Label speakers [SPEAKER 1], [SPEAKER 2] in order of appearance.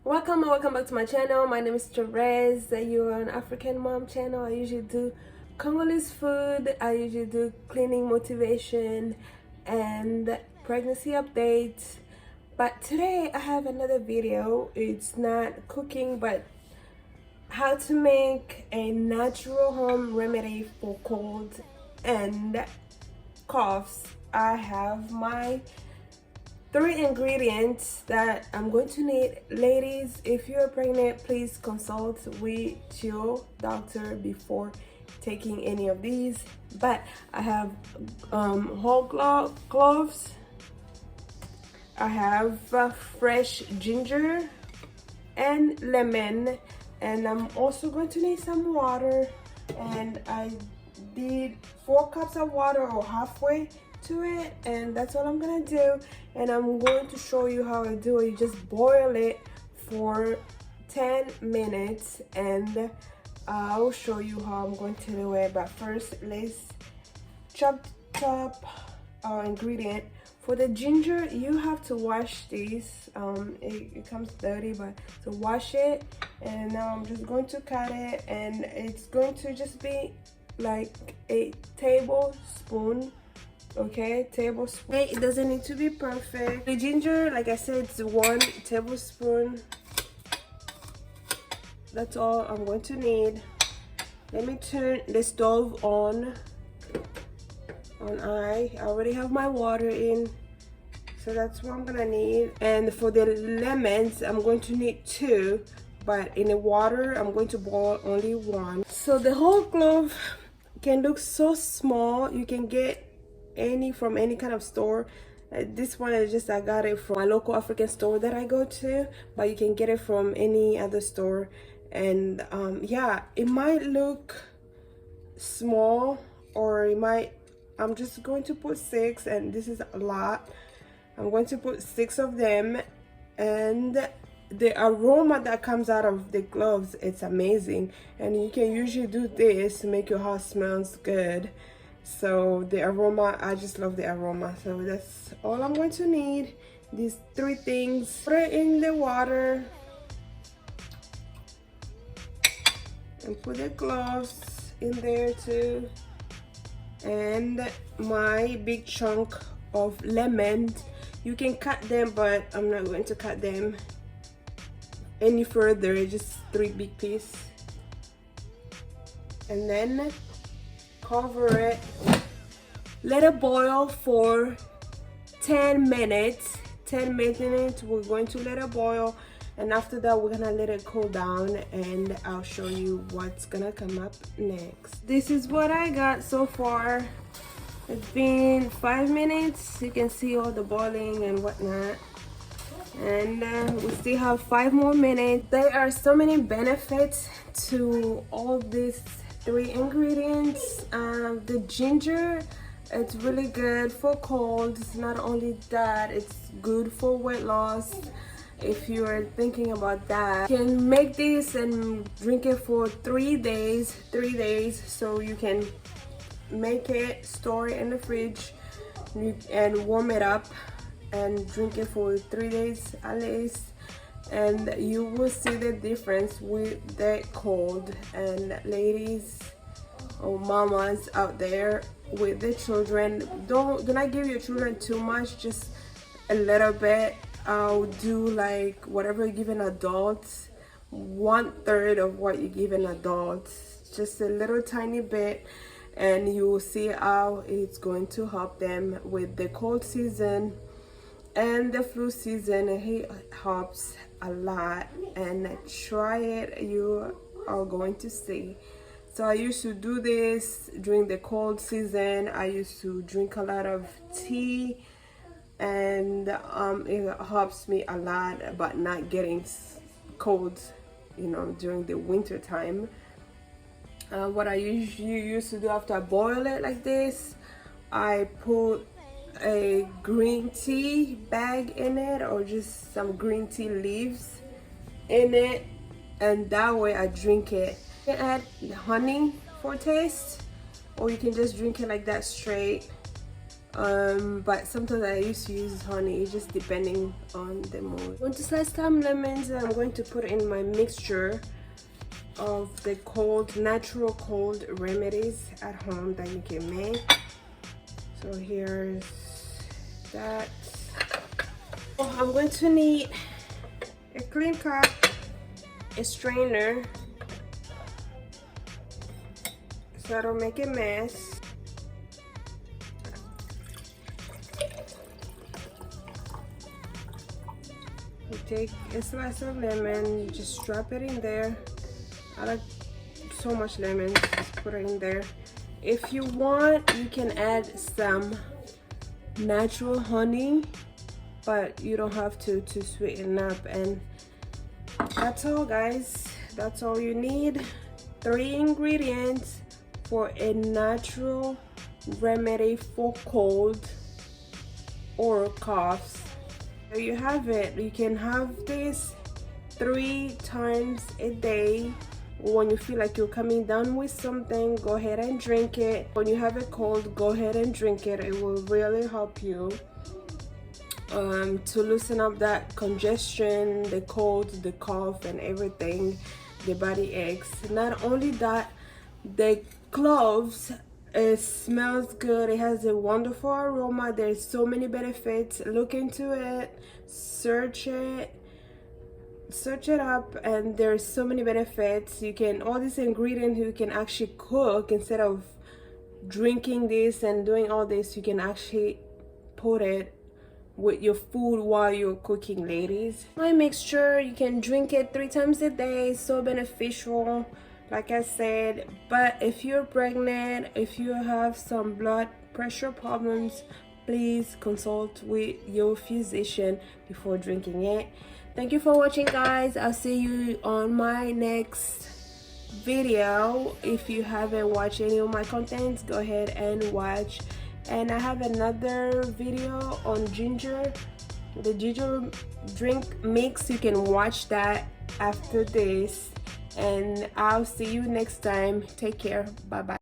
[SPEAKER 1] Welcome back to my channel. My name is Therese. You're an African mom channel. I usually do Congolese food. I usually do cleaning motivation and pregnancy updates. But today I have another video. It's not cooking, but how to make a natural home remedy for colds and coughs. I have my 3 ingredients that I'm going to need. Ladies, if you're pregnant, please consult with your doctor before taking any of these. But I have whole cloves. I have fresh ginger and lemon, and I'm also going to need some water, and I did 4 cups of water or halfway to it, and that's all I'm gonna do. And I'm going to show you how I do it. You just boil it for 10 minutes and I'll show you how I'm going to do it. But first, let's chop our ingredient. For the ginger, you have to wash this. It comes dirty, but to wash it. And now I'm just going to cut it, and it's going to just be like a tablespoon. Okay, tablespoon. It doesn't need to be perfect. The ginger, like I said, it's 1 tablespoon. That's all I'm going to need. Let me turn the stove on. I already have my water in, so that's what I'm gonna need. And for the lemons, I'm going to need 2, but in the water I'm going to boil only 1. So the whole clove can look so small. You can get from any kind of store. This one is just, I got it from my local African store that I go to, but you can get it from any other store. And yeah, it might look small, or it might, I'm just going to put 6, and this is a lot. I'm going to put 6 of them, and the aroma that comes out of the cloves, it's amazing. And you can usually do this to make your house smells good. So the aroma, I just love the aroma. So that's all I'm going to need. These 3 things. Put it in the water and put the cloves in there too, and my big chunk of lemon. You can cut them, but I'm not going to cut them any further. Just 3 big pieces, and then cover it. Let it boil for 10 minutes. 10 minutes we're going to let it boil, and after that we're gonna let it cool down, and I'll show you what's gonna come up next. This is what I got so far. It's been 5 minutes. You can see all the boiling and whatnot, and we still have 5 more minutes. There are so many benefits to all these 3 ingredients. The ginger, it's really good for colds. Not only that, it's good for weight loss. If you're thinking about that, you can make this and drink it for 3 days. So you can make it, store it in the fridge, and warm it up and drink it for 3 days at least, and you will see the difference with the cold. And ladies or mamas out there with the children, do not give your children too much, just a little bit. I'll do like whatever you give an adult, 1/3 of what you give an adult, just a little tiny bit, and you will see how it's going to help them with the cold season and the flu season. It helps a lot, and try it, you are going to see. So I used to do this during the cold season. I used to drink a lot of tea, and it helps me a lot about not getting colds, you know, during the winter time. What I usually used to do after I boil it like this, I put a green tea bag in it, or just some green tea leaves in it, and that way I drink it. You can add honey for taste, or you can just drink it like that straight. but sometimes I used to use honey. It's just depending on the mood. I'm going to slice some lemons and I'm going to put in my mixture of the natural cold remedies at home that you can make. So here's that. Oh, I'm going to need a clean cup, a strainer, so I don't make a mess. You take a slice of lemon, just drop it in there. I like so much lemon, just put it in there. If you want, you can add some natural honey, but you don't have to sweeten up. And that's all, guys. That's all you need. 3 ingredients for a natural remedy for cold or coughs. There you have it. You can have this 3 times a day. When you feel like you're coming down with something, go ahead and drink it. When you have a cold, go ahead and drink it. It will really help you to loosen up that congestion, the cold, the cough, and everything, the body aches. Not only that, the cloves, it smells good. It has a wonderful aroma. There's so many benefits. Look into it, search it up, and there's so many benefits. You can, all these ingredients you can actually cook. Instead of drinking this and doing all this, you can actually put it with your food while you're cooking, ladies. My mixture, you can drink it 3 times a day. So beneficial, like I said. But if you're pregnant, if you have some blood pressure problems, please consult with your physician before drinking it. Thank you for watching, guys. I'll see you on my next video. If you haven't watched any of my contents, go ahead and watch. And I have another video on ginger, the ginger drink mix. You can watch that after this. And I'll see you next time. Take care. Bye bye.